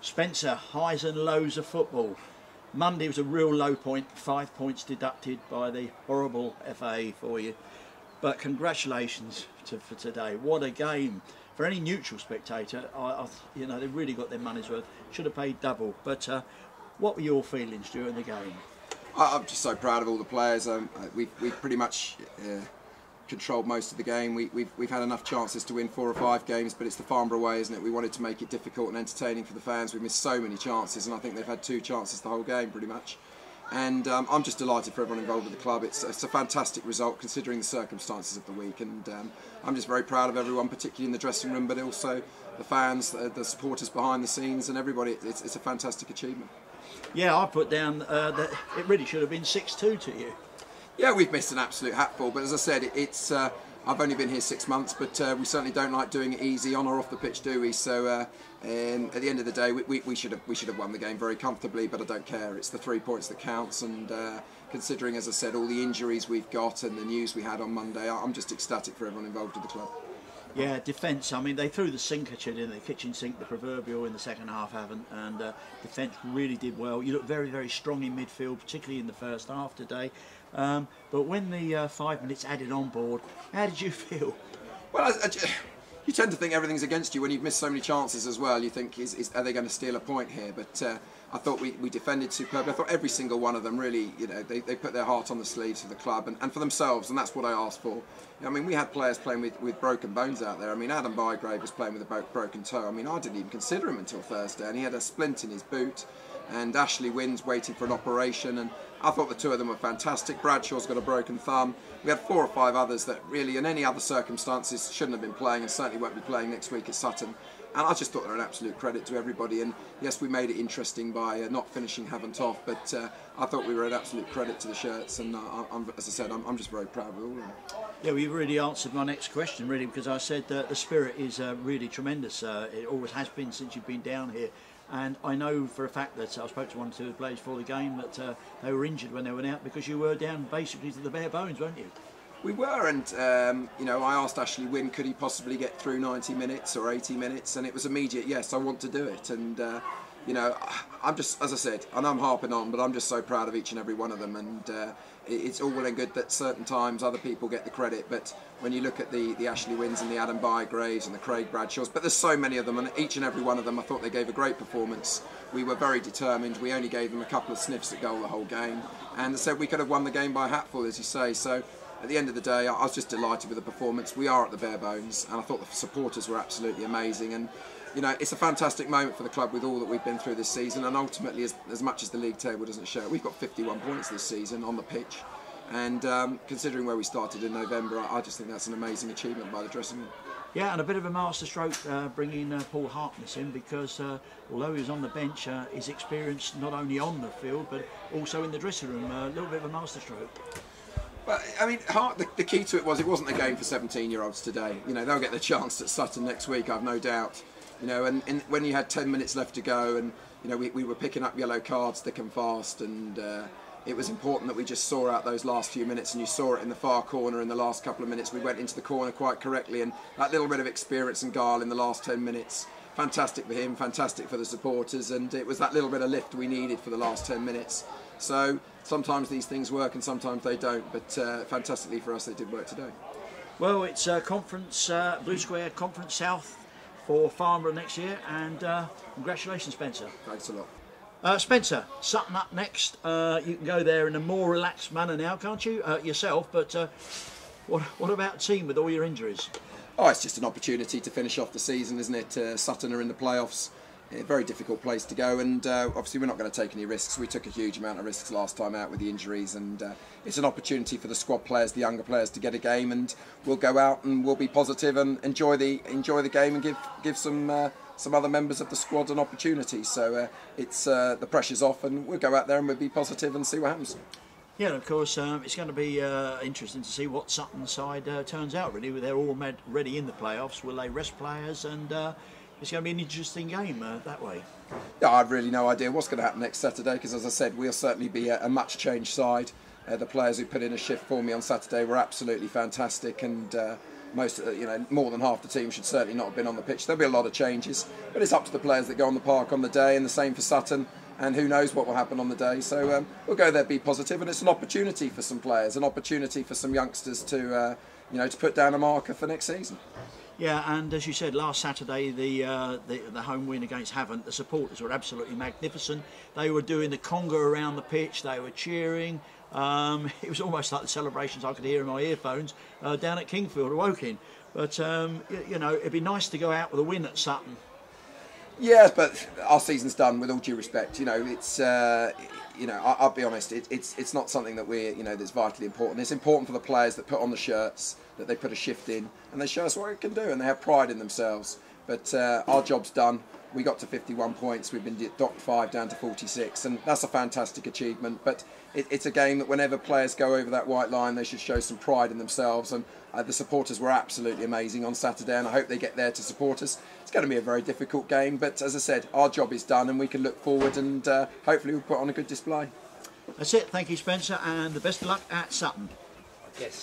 Spencer, highs and lows of football. Monday was a real low point, 5 points deducted by the horrible FA for you. But congratulations for today. What a game. For any neutral spectator, you know, they've really got their money's worth. Should have paid double. But what were your feelings during the game? I'm just so proud of all the players. We've pretty much controlled most of the game. We've had enough chances to win 4 or 5 games, but it's the Farnborough way, isn't it? We wanted to make it difficult and entertaining for the fans. We missed so many chances, and I think they've had 2 chances the whole game, pretty much. And I'm just delighted for everyone involved with the club. It's a fantastic result considering the circumstances of the week, and I'm just very proud of everyone, particularly in the dressing room, but also the fans, the supporters behind the scenes, and everybody. It's a fantastic achievement. Yeah, I put down that it really should have been 6-2 to you. Yeah, we've missed an absolute hatful, but as I said, I've only been here 6 months, but we certainly don't like doing it easy on or off the pitch, do we? So at the end of the day, we should have won the game very comfortably, but I don't care. It's the 3 points that counts, and considering, as I said, all the injuries we've got and the news we had on Monday, I'm just ecstatic for everyone involved with the club. Yeah, defence, I mean, they threw the sink at you in the kitchen sink, the proverbial, in the second half, Havant, and defence really did well. You looked very, very strong in midfield, particularly in the first half today. But when the 5 minutes added on board, how did you feel? Well, you tend to think everything's against you when you've missed so many chances as well. You think, are they going to steal a point here? But I thought we defended superbly. I thought every single one of them really, you know, they put their heart on the sleeves for the club and for themselves, and that's what I asked for. I mean, we had players playing with broken bones out there. I mean, Adam Bygrave was playing with a broken toe. I mean, I didn't even consider him until Thursday, and he had a splint in his boot. And Ashley Wynn's waiting for an operation, and I thought the 2 of them were fantastic. Bradshaw's got a broken thumb. We had 4 or 5 others that really, in any other circumstances, shouldn't have been playing and certainly won't be playing next week at Sutton. And I just thought they're an absolute credit to everybody. And yes, we made it interesting by not finishing Havant off, but I thought we were an absolute credit to the shirts. And as I said, I'm just very proud of all of them. Yeah, well, you really answered my next question, really, because I said the spirit is really tremendous. It always has been since you've been down here. And I know for a fact that I spoke to 1 or 2 of the players before the game that they were injured when they went out because you were down basically to the bare bones, weren't you? We were, and you know, I asked Ashley Wynn, could he possibly get through 90 minutes or 80 minutes, and it was immediate, yes, I want to do it. And you know, I'm just, as I said, and I'm harping on, but I'm just so proud of each and every one of them. And it's all well and good that certain times other people get the credit, but when you look at the Ashley Wynns and the Adam Bygraves and the Craig Bradshaws, but there's so many of them, and each and every one of them, I thought they gave a great performance. We were very determined. We only gave them a couple of sniffs at goal the whole game, and so we could have won the game by a hatful, as you say. So at the end of the day, I was just delighted with the performance. We are at the bare bones, and I thought the supporters were absolutely amazing. And you know, it's a fantastic moment for the club with all that we've been through this season, and ultimately, as much as the league table doesn't show, we've got 51 points this season on the pitch. And considering where we started in November, I just think that's an amazing achievement by the dressing room. Yeah, and a bit of a masterstroke bringing Paul Harkness in, because although he was on the bench, his experience not only on the field but also in the dressing room, a little bit of a masterstroke. But I mean, the key to it wasn't a game for 17-year-olds today. You know, they'll get the chance at Sutton next week, I've no doubt. You know, and when you had 10 minutes left to go, and you know, we were picking up yellow cards thick and fast, and it was important that we just saw out those last few minutes, and you saw it in the far corner in the last couple of minutes. We went into the corner quite correctly, and that little bit of experience and guile in the last 10 minutes, fantastic for him, fantastic for the supporters, and it was that little bit of lift we needed for the last 10 minutes. So sometimes these things work and sometimes they don't, but fantastically for us they did work today. Well, it's Conference Blue Square Conference South for Farnborough next year, and congratulations, Spencer. Thanks a lot. Spencer, Sutton up next. You can go there in a more relaxed manner now, can't you? Yourself, but what about team with all your injuries? Oh, it's just an opportunity to finish off the season, isn't it? Sutton are in the playoffs. A very difficult place to go, and obviously we're not going to take any risks. We took a huge amount of risks last time out with the injuries, and it's an opportunity for the squad players, the younger players, to get a game, and we'll go out and we'll be positive and enjoy the game and give some other members of the squad an opportunity. So it's the pressure's off, and we'll go out there and we'll be positive and see what happens. Yeah, and of course it's going to be interesting to see what Sutton's side turns out. Really, they're all ready in the playoffs. Will they rest players? And it's going to be an interesting game that way. Yeah, I've really no idea what's going to happen next Saturday, because as I said, we'll certainly be a much changed side. The players who put in a shift for me on Saturday were absolutely fantastic, and more than half the team should certainly not have been on the pitch. There'll be a lot of changes, but it's up to the players that go on the park on the day, and the same for Sutton. And who knows what will happen on the day. So we'll go there, be positive, and it's an opportunity for some players, an opportunity for some youngsters to to put down a marker for next season. Yeah, and as you said, last Saturday, the home win against Havant, the supporters were absolutely magnificent. They were doing the conga around the pitch, they were cheering. It was almost like the celebrations I could hear in my earphones down at Kingfield or Woking. But, it'd be nice to go out with a win at Sutton. Yes, but our season's done. With all due respect, it's I'll be honest. It's not something that that's vitally important. It's important for the players that put on the shirts, that they put a shift in, and they show us what it can do, and they have pride in themselves. But our job's done. We got to 51 points. We've been docked 5 down to 46, and that's a fantastic achievement. But it's a game that whenever players go over that white line, they should show some pride in themselves. And the supporters were absolutely amazing on Saturday, and I hope they get there to support us. It's going to be a very difficult game, but as I said, our job is done, and we can look forward, and hopefully we'll put on a good display. That's it. Thank you, Spencer, and the best of luck at Sutton. Yes.